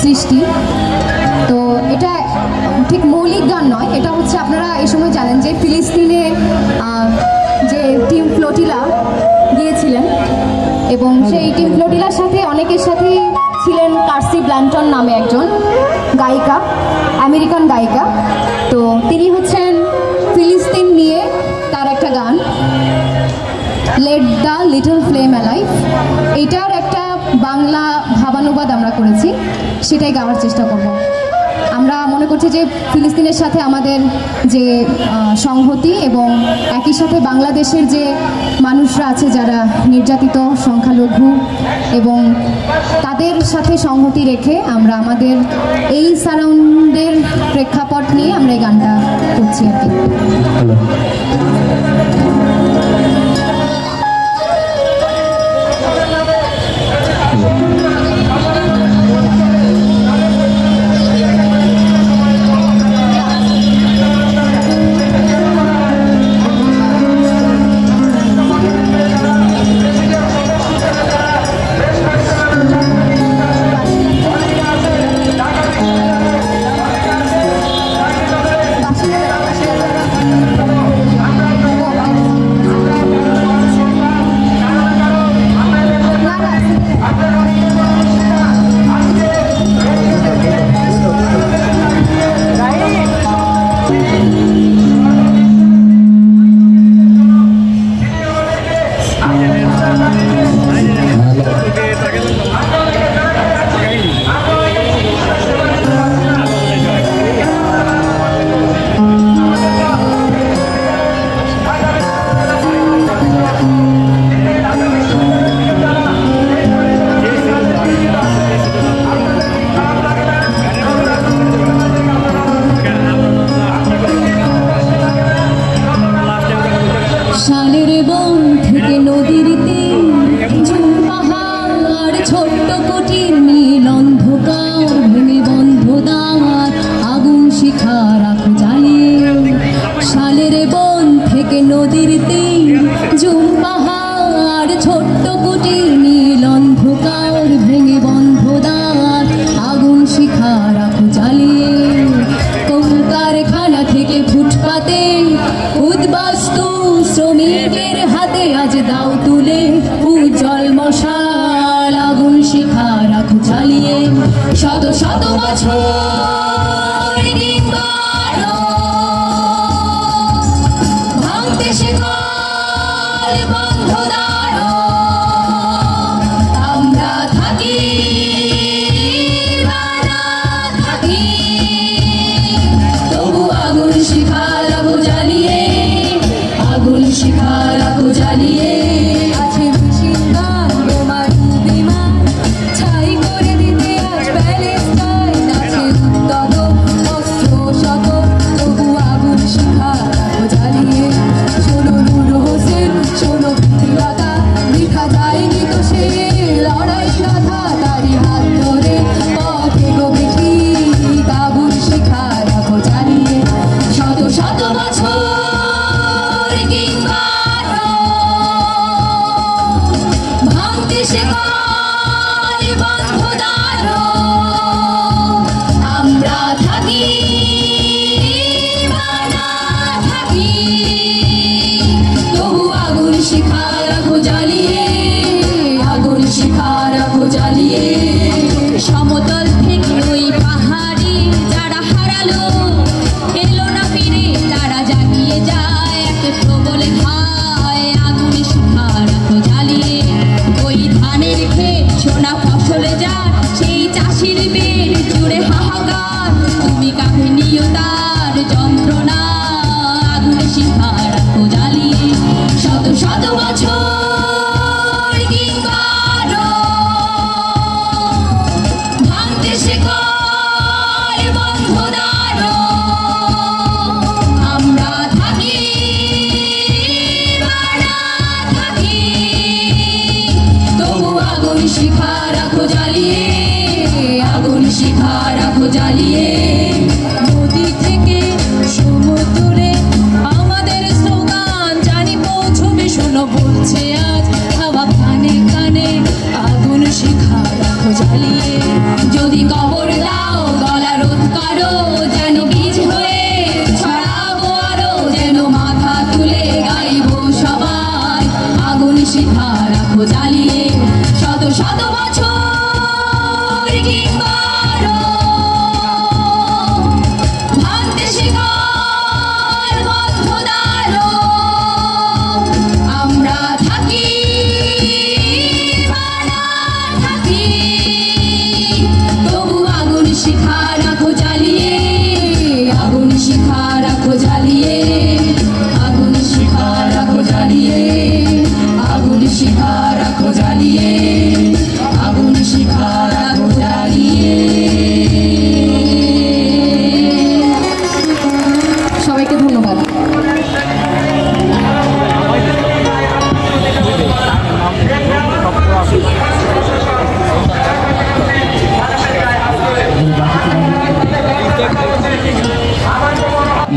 সৃষ্টি। তো এটা ঠিক মৌলিক গান নয়, এটা হচ্ছে আপনারা এই সময় জানেন যে ফিলিস্তিনে যে টিম ফ্লোটিলা গিয়েছিলেন এবং সেই টিম ফ্লোটিলার সাথে অনেকের সাথেই ছিলেন কার্সি ব্ল্যান্টন নামে একজন গায়িকা, আমেরিকান গায়িকা। তো তিনি হচ্ছেন ফিলিস্তিন নিয়ে তার একটা গান let the little flame alive, এটার একটা বাংলা ভাবানুবাদ আমরা করেছি, সেটাই গাওয়ার চেষ্টা করব। আমরা মনে করছি যে ফিলিস্তিনের সাথে আমাদের যে সংহতি এবং একই সাথে বাংলাদেশের যে মানুষরা আছে যারা নির্যাতিত সংখ্যালঘু এবং তাদের সাথে সংহতি রেখে আমরা আমাদের এই সারাউন্ডের প্রেক্ষাপট নিয়ে আমরা এই গানটা করছি আর কি। শত শত বছর ভাঙতে শেখার বন্ধ দাঁড়ো, আমরা থাকি থাকি তবু আগুন শিখা রাখো জ্বালিয়ে, আগুন শিখা রাখো জ্বালিয়ে। আছে বিশিন্দার বোমার বিমান ছাই করে দিতে আজ প্যালেস্টাইন, আছে উত্তর শিখা রাখো জ্বালিয়ে। নদী থেকে সমুদ্রে আমাদের স্লোগান জানি পৌঁছবে, শোনো বলছে আজ হাওয়া কানে কানে, আগুন শিখা রাখো জ্বালিয়ে। যদি কবর দাও গলা রোধ করো, যেন বীজ হয়ে ছড়াবো আরো, যেন মাথা তুলে গাইবো সবাই, আগুন শিখা রাখো জ্বালিয়ে। শত শত বছর কিংবা আরো ভাঙতে শিখার বদ্ধ দ্বারও, আমরা থাকি বা না থাকি, তবু আগুন শিখা রাখো জ্বালিয়ে, আগুন শিখা রাখো জ্বালিয়ে, আগুন শিখা রাখো জ্বালিয়ে, আগুন শিখা রাখো জ্বালিয়ে, আগুন শিখা রাখো জ্বালিয়ে। সবাইকে ধন্যবাদ।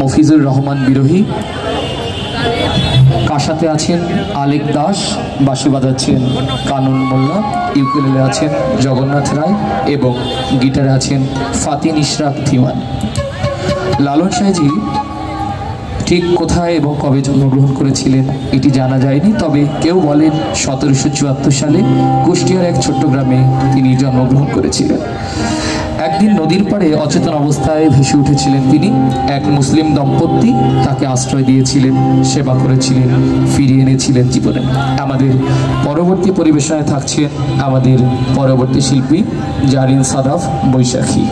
মফিজুর রহমান বিরোহী, কাসাতে আছেন আলেক দাস, বাঁশি বাজাচ্ছেন কানন মোল্লা, ইউকেলেলে আছেন জগন্নাথ রায় এবং গিটারে আছেন ফাতিন ইশরাক দিওয়ান। লালন সাঁইজি ঠিক কোথায় এবং কবে জন্মগ্রহণ করেছিলেন এটি জানা যায়নি, তবে কেউ বলেন 1774 সালে কুষ্টিয়ার এক ছোট্ট গ্রামে তিনি জন্মগ্রহণ করেছিলেন। একদিন নদীর পাড়ে অচেতন অবস্থায় ভেসে উঠেছিলেন তিনি। এক মুসলিম দম্পতি তাকে আশ্রয় দিয়েছিলেন, সেবা করেছিলেন, ফিরিয়ে এনেছিলেন জীবনে। আমাদের পরবর্তী পরিবেশনায় থাকছেন আমাদের পরবর্তী শিল্পী জারিন সাদাফ বৈশাখী।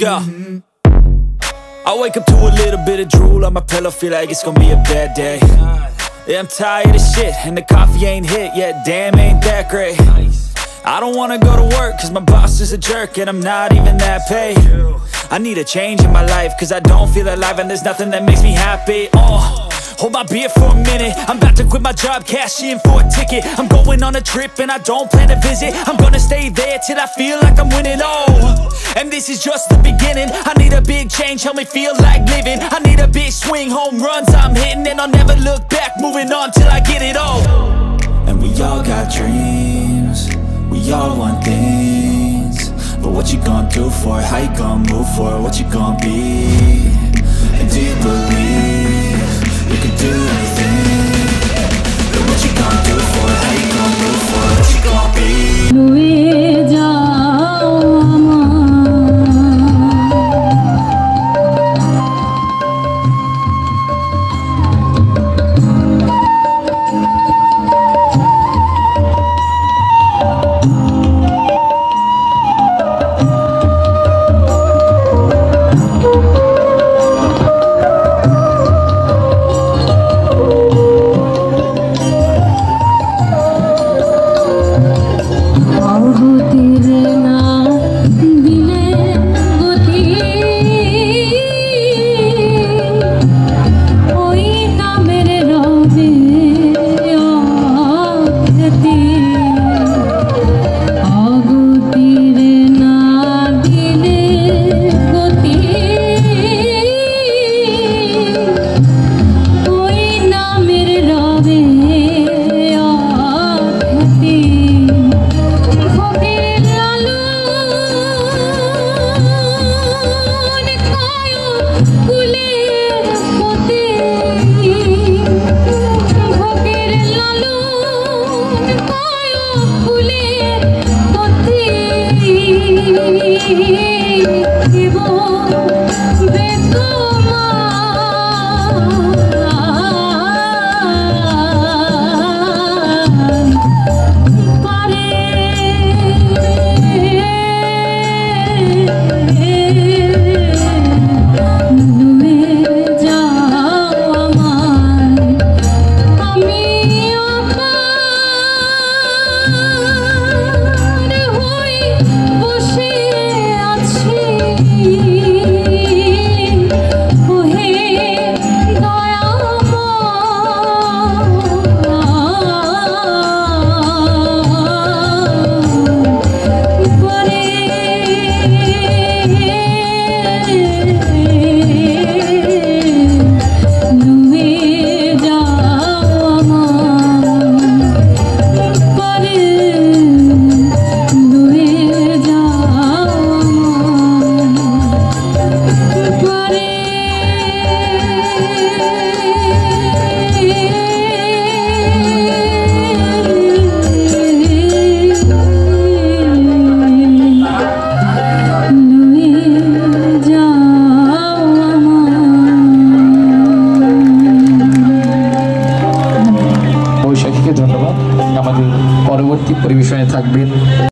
Let's go. I wake up to a little bit of drool on my pillow, feel like it's gonna be a bad day. Yeah, I'm tired of shit, and the coffee ain't hit yet, damn, ain't that great. I don't wanna go to work, cause my boss is a jerk, and I'm not even that paid. I need a change in my life, cause I don't feel alive, and there's nothing that makes me happy. Hold my beer for a minute, I'm about to quit my job, cash in for a ticket. I'm going on a trip and I don't plan to visit. I'm gonna stay there till I feel like I'm winning, and this is just the beginning. I need a big change, help me feel like living. I need a big swing, home runs I'm hitting, and I'll never look back, moving on till I get it all. And we all got dreams, we all want things, but what you gonna do for it? How you gonna move for it? What you gonna be? And do you believe you can do anything? But what you gonna do for it? How you gonna move for it? What you gonna be? Nube